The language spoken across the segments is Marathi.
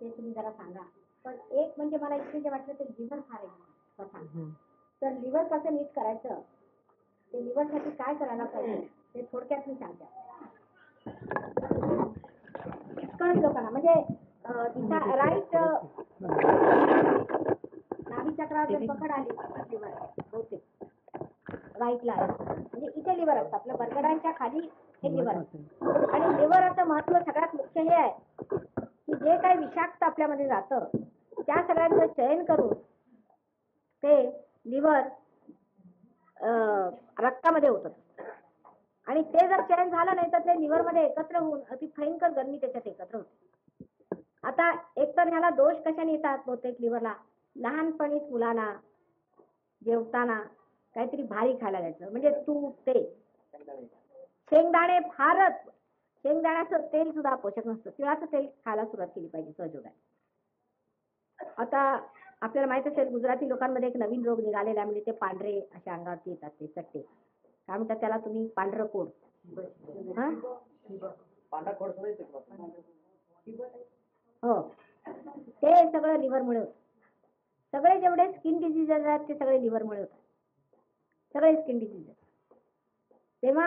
ते तुम्ही जरा सांगा. पण एक म्हणजे मला इथे जे वाटलं ते लिव्हर फार एक सांगा. तर लिव्हर कसं नीट करायचं, ते लिव्हरसाठी काय करायला पाहिजे ते थोडक्यात मी सांगते. कळत लोकांना म्हणजे राईट नाभी चक्रावर जर पकड आली तर लिव्हर बहुतेक राईटला म्हणजे इथे लिव्हर असतं आपल्या बरगडांच्या खाली हे लिव्हर असतं. आणि लिव्हरचं महत्व सगळ्यात मुख्य हे आहे की जे काही विषाक्त आपल्यामध्ये जातं त्या सगळ्यांचं चयन करून ते लिव्हर रक्तामध्ये होतं. आणि ते जर चयन झालं नाही तर ते लिव्हर मध्ये एकत्र होऊन अति भयंकर गरमी त्याच्यात एकत्र होते. आता एकतर ह्याला दोष कशाने येतात बहुतेक लिव्हरला, लहानपणीच मुलांना जेवताना काहीतरी भारी खायला द्यायचं, म्हणजे तूप ते शेंगदाणे फारच, शेंगदाण्याचं तेल सुद्धा पोषक नसतं, तिळाचं तेल खायला सुरुवात केली पाहिजे सहजोगाने. आता आपल्याला माहित असेल गुजराती लोकांमध्ये एक नवीन रोग निघालेला म्हणजे ते पांढरे अशा अंगावरती येतात ते चट्टे, काय म्हणतात त्याला तुम्ही, पांढरं कोड. हो, ते सगळं लिव्हरमुळे होतं. सगळे जेवढे स्किन डिझीजेस आहेत ते सगळे लिव्हरमुळे होतात, सगळे स्किन डिझीजेस. तेव्हा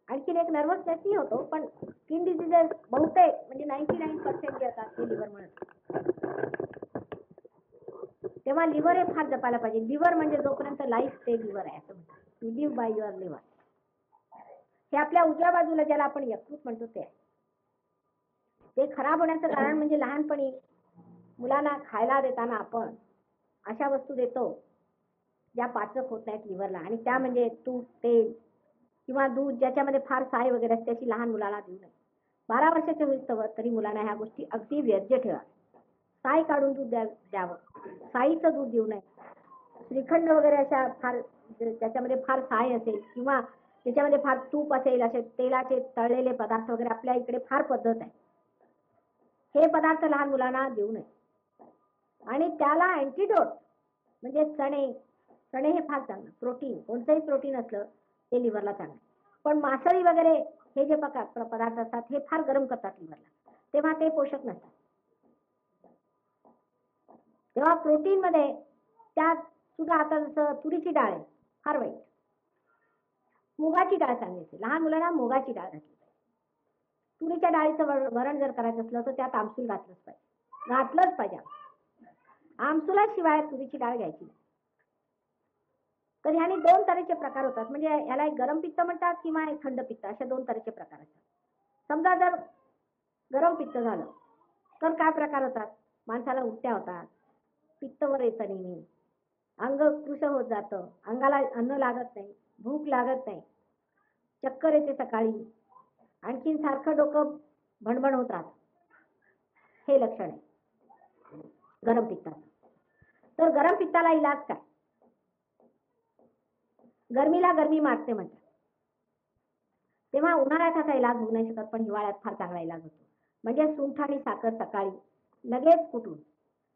आणखीन एक नर्वसनेसही होतो, पण स्किन डिझीजेस बहुतेक म्हणजे 99% जे असतात ते लिव्हरमुळे होतात. तेव्हा लिव्हर हे फार जपायला पाहिजे. लिव्हर म्हणजे जोपर्यंत लाईफ ते लिव्हर आहे असं म्हणतात, you live by your liver. हे आपल्या उजव्या बाजूला ज्याला आपण यकृत म्हणतो ते आहे. ते खराब होण्याचं कारण म्हणजे लहानपणी मुलांना खायला देताना आपण अशा वस्तू देतो ज्या पाचक होत नाहीत लिव्हरला, आणि त्या म्हणजे तूप, तेल किंवा दूध ज्याच्यामध्ये फार साय वगैरे असते अशी लहान मुलाला देऊ नये. 12 वर्षाचे होईस्तोवर तरी मुलांना ह्या गोष्टी अगदी वर्ज्य ठेवा. साय काढून दूध द्यावं, साईचं दूध देऊ नये. श्रीखंड वगैरे अशा फार त्याच्यामध्ये फार साय असेल किंवा त्याच्यामध्ये फार तूप असेल, असे तेलाचे तळलेले पदार्थ वगैरे आपल्या इकडे फार पद्धत आहे, हे पदार्थ लहान मुलांना देऊ नये. आणि त्याला अँटीडोट म्हणजे चणे हे फार चांगलं प्रोटीन, कोणतंही प्रोटीन असलं ते लिव्हरला चांगलं. पण मासळी वगैरे हे जे पदार्थ असतात हे फार गरम करतात लिव्हरला, तेव्हा ते पोषक नसतात. तेव्हा प्रोटीन मध्ये त्यात सुद्धा आता जसं तुरीची डाळ आहे फार वाईट, मुगाची डाळ चांगली असते. लहान मुलांना मुगाची डाळ घातली पाहिजे. तुरीच्या डाळीचं वरण जर करायचं असलं तर त्यात आमसूल घातलंच पाहिजे. आमसुलाशिवाय तुरीची डाळ घ्यायची नाही. तर ह्याने 2 तऱ्हेचे प्रकार होतात, म्हणजे याला एक गरम पित्त म्हणतात किंवा एक थंड पित्त, अशा 2 तऱ्हेचे प्रकार असतात. समजा जर गरम पित्त झालं तर काय प्रकार होतात, माणसाला उलट्या होतात, पित्त वर येतं नेहमी, अंग कृश होत जातं, अंगाला अन्न लागत नाही, भूक लागत नाही, चक्कर येते सकाळी, आणखीन सारखं डोकं भणभण होत राहतं. हे लक्षण आहे गरम पित्ताचं. तर गरम पित्ताला इलाज काय, गरमीला गरमी मारते म्हणतात. तेव्हा उन्हाळ्यात असा इलाज होऊ नाही शकत, पण हिवाळ्यात फार चांगला इलाज होतो. म्हणजे सुंठ आणि साखर सकाळी लगेच कुटून,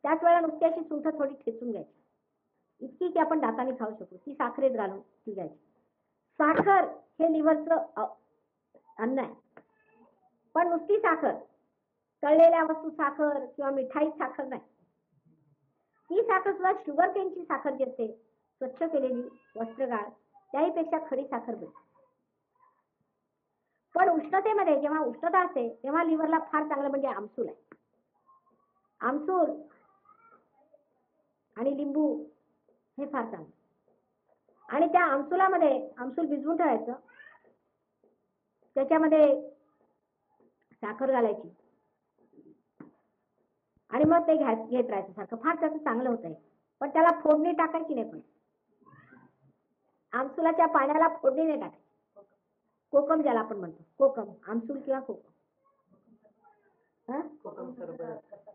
त्याच वेळेला नुसती अशी सुंठ थोडी ठेचून घ्यायची, इतकी की आपण दाताने खाऊ शकतो, ती साखरेत घालून ती घ्यायची. साखर हे लिव्हरचं अन्न आहे, पण नुसती साखर, तळलेल्या वस्तू साखर किंवा मिठाई साखर नाही. ही साखर सुद्धा शुगर केनची साखर जी असते, स्वच्छ केलेली वस्त्रगाळ, त्याहीपेक्षा खरी साखर भेटते. पण उष्णतेमध्ये जेव्हा उष्णता असते तेव्हा लिव्हरला फार चांगलं म्हणजे आमसूल आहे. आमसूल आणि लिंबू हे फार चांगलं. आणि त्या आमसुलामध्ये आमसूल भिजवून ठेवायचं, त्याच्यामध्ये साखर घालायची आणि मग ते घेत राहायचं सारखं, फार त्याचं चांगलं होत आहे. पण त्याला फोडणी टाकायची नाही, पण आमसुलाच्या पाण्याला फोडणी नाही टाकायची. कोकम ज्याला आपण म्हणतो, कोकम आमसूल किंवा कोकम,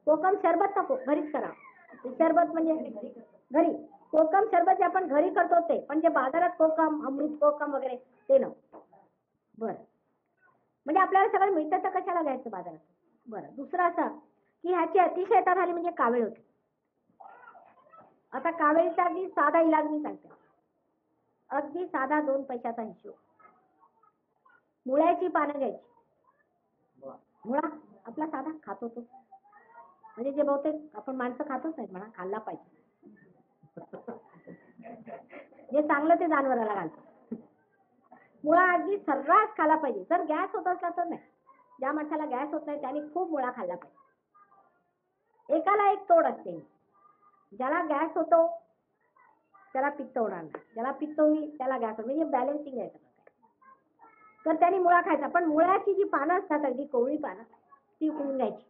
कोकम सरबत नको, घरीच करा. सरबत म्हणजे घरी, कोकम सरबत जे आपण घरी करतो ते, पण जे बाजारात कोकम, अमृत कोकम वगैरे ते नको. बरं, म्हणजे आपल्याला सगळं मिळतं तर कशाला घ्यायचं बाजारात. बरं, दुसरं असं की ह्याची अतिशयता झाली म्हणजे कावीळ होते. आता कावीळचा अगदी साधा इलाज मी सांगते, अगदी साधा 2 पैशाचा हिशोब. मुळ्याची पानं घ्यायची, मुळा आपला साधा खातो तो, जे बहुतेक आपण माणसं खातच नाहीत म्हणा, खाल्ला पाहिजे. जे चांगलं ते जनावराला घालतो. मुळा अगदी सर्रास खाल्ला पाहिजे. जर गॅस होत असला तर नाही. ज्या माणसाला गॅस होत नाही त्याने खूप मुळा खाल्ला पाहिजे. एकाला एक तोड असते. ज्याला गॅस होतो त्याला पित्त होणार नाही, ज्याला पित्त होईल त्याला गॅस होईल, म्हणजे बॅलन्सिंग आहे. तर त्यांनी मुळा खायचा. पण मुळ्याची जी पानं असतात अगदी कोवळी पानं ती उकळून घ्यायची.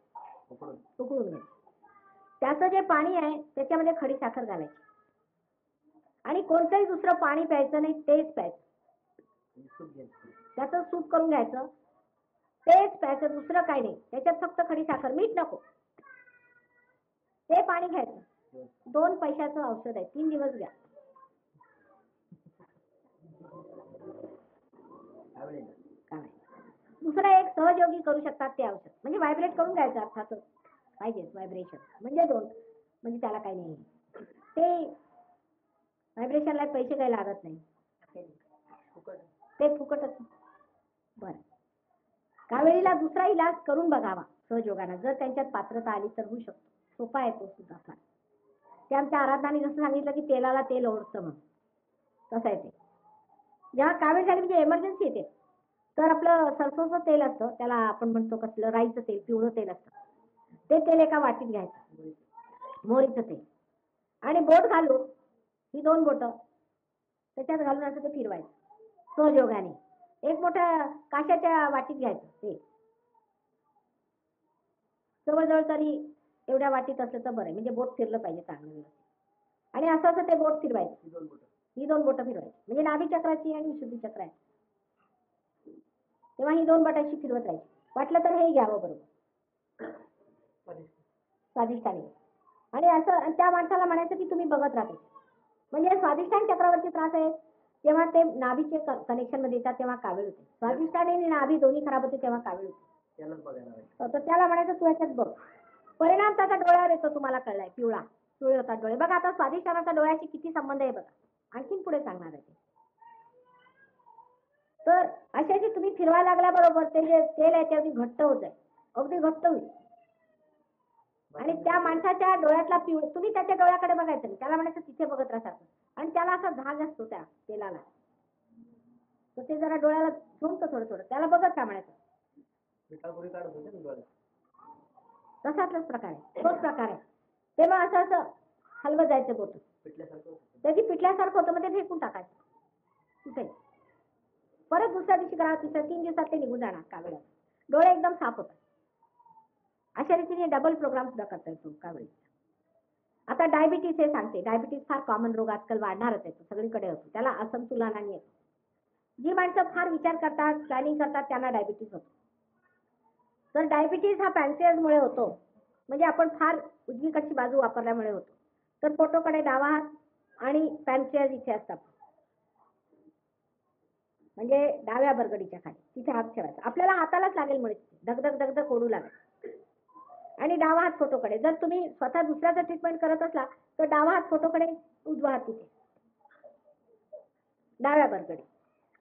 उकळून घ्यायची. त्याचं जे पाणी आहे त्याच्यामध्ये खडी साखर घालायची आणि कोणतंही दुसरं पाणी प्यायचं नाही, तेच प्यायचं. त्याचं सूप करून घ्यायचं, तेच प्यायचं, दुसरं काही नाही. त्याच्यात फक्त खडी साखर, मीठ नको. ते पाणी घ्यायचं. 2 पैशाचं औषध आहे. 3 दिवस घ्या. दुसरं एक सहयोगी करू शकतात ते औषध, म्हणजे व्हायब्रेट करून घ्यायचं. अर्थातच पाहिजेच व्हायब्रेशन, म्हणजे 2, म्हणजे त्याला काही नाही. ते व्हायब्रेशनला पैसे काही लागत नाही, ते फुकटच. बरं, कावेळीला दुसरा इलाज करून बघावा सहयोगानं, जर त्यांच्यात पात्रता आली तर होऊ शकतो. सोपा आहे तो सुद्धा फार. ते आमच्या आराधनाने जसं सांगितलं की तेलाला तेल ओढतं म्हणून, तसं आहे ते. जेव्हा कावीळ झाली म्हणजे एमर्जन्सी येते, तर आपलं सरसोचं तेल असतं, त्याला आपण म्हणतो कसलं, राईचं तेल, पिवळं तेल असतं, ते तेल एका वाटीत घ्यायचं, मोहरीचं तेल, आणि बोट घालून, ही 2 बोटं त्याच्यात घालून असं ते फिरवायचं सहयोगाने. एक मोठ्या काशाच्या वाटीत घ्यायचं ते, जवळजवळ तरी एवढ्या वाटीत असलं तर बरं, म्हणजे बोट फिरलं पाहिजे चांगलं. आणि असं असं ते बोट फिरवायचं, ही 2 बोटं फिरवायची, म्हणजे नाभी चक्राची आणि विशुद्धी चक्र आहे. तेव्हा ही 2 बोटांशी फिरवत राहायची. वाटलं तर हे घ्यावं बरोबर स्वादिष्टाने. आणि असं त्या माणसाला म्हणायचं की तुम्ही बघत राहते, म्हणजे स्वादिष्टान चक्रावरती त्रास आहे तेव्हा ते नाभीचे कनेक्शन मध्ये येतात, तेव्हा कावीळ होते. स्वादिष्टाने आणि नाभी दोन्ही खराब होते तेव्हा कावीळ होते. तर त्याला म्हणायचं तू ह्याच्यात बघ. परिणाम त्याचा डोळ्यावर येतो, तुम्हाला कळलाय, पिवळे होतात डोळे. बघा आता स्वादिष्टानाचा डोळ्याशी किती संबंध आहे बघा, आणखीन पुढे सांगणार आहे. तर अशाची तुम्ही फिरवायला लागल्याबरोबर ते जे तेल आहे ते अगदी घट्ट होत आहे, अगदी घट्ट होईल. आणि त्या माणसाच्या डोळ्यातला तुम्ही त्याच्या डोळ्याकडे बघायचं नाही, त्याला म्हणायचं तिथे बघत राहतात. आणि त्याला असा झाग असतो त्या तेलाला, तर ते जरा डोळ्याला झोमतं थोडं थोडं, त्याला बघत का म्हणायचं. तसाच प्रकार आहे, तोच प्रकार आहे. तेव्हा असं असं हलवत जायचं बोट, त्याची पिटल्यासारखं होतं, मग ते फेकून टाकायचं तिथे. परत दुसऱ्या दिवशी करा, 3 दिवसात ते निघून जाणार कावीळ, डोळे एकदम साफ होतात. अशा रीतीने डबल प्रोग्राम सुद्धा करता येतो कावीळ. आता डायबिटीस हे सांगते, डायबिटीस फार कॉमन रोग आजकाल वाढणारच आहे, सगळीकडे होतो, त्याला असंतुलनाने येतो. जी माणसं फार विचार करतात, प्लॅनिंग करतात, त्यांना डायबिटीस होतो. तर डायबिटीस हा पॅन्क्रियाजमुळे होतो, म्हणजे आपण फार उजवीकडची बाजू वापरल्यामुळे होतो. तर पोटोकडे डावा हात आणि पॅन्क्रियाज इथे असतात, म्हणजे डाव्या बरगडीच्या खाली, तिथे हात ठेवायचा. आपल्याला हातालाच लागेल मुळे धगधग धगधग ओढू लागेल. आणि डावा हात फोटोकडे. जर तुम्ही स्वतः दुसऱ्याचं ट्रीटमेंट करत असला तर डावा हात फोटोकडे, उजवा हात तिथे डाव्या बरगडी.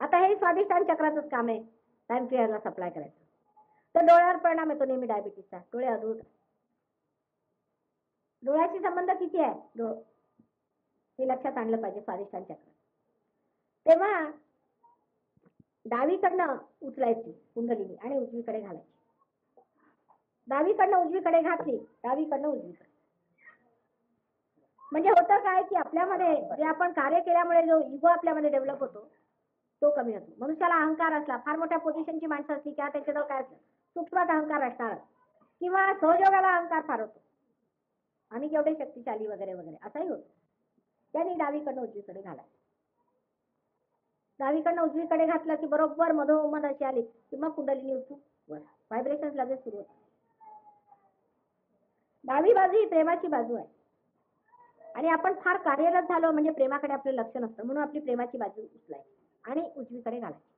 आता हे स्वादिष्टान चक्राचंच काम आहे, पॅन्क्रियाजला सप्लाय करायचं. तर डोळ्यावर परिणाम येतो नेहमी डायबिटीसचा, डोळे अधूर. डोळ्याशी संबंध किती आहे हे लक्षात आणलं पाहिजे स्वादिष्टान चक्र. तेव्हा डावीकडनं उचलायची कुंडलिनी आणि उजवीकडे घालायची. डावीकडनं उजवीकडे घातली, डावीकडनं उजवीकडे. म्हणजे होतं काय की आपल्यामध्ये जे आपण कार्य केल्यामुळे जो इगो आपल्यामध्ये डेव्हलप होतो तो कमी होतो. मनुष्याला अहंकार असला, फार मोठ्या पोझिशनची माणसं असली किंवा त्याच्याजवळ काय असलं, सूक्ष्मात अहंकार असणार किंवा सहयोगाला अहंकार फार होतो, आम्ही केवढे शक्तिशाली वगैरे वगैरे असाही होतो. त्यांनी डावीकडनं उजवीकडे घालायचं. डावीकडनं उजवीकडे घातलं की बरोबर मधोमध अशी आली की मग कुंडलिनी उचलून वर, व्हायब्रेशन लगेच सुरू होतं. डावी बाजू ही प्रेमाची बाजू आहे आणि आपण फार कार्यरत झालो म्हणजे प्रेमाकडे आपलं लक्ष नसतं, म्हणून आपली प्रेमाची बाजू उचलायची आणि उजवीकडे घालायची.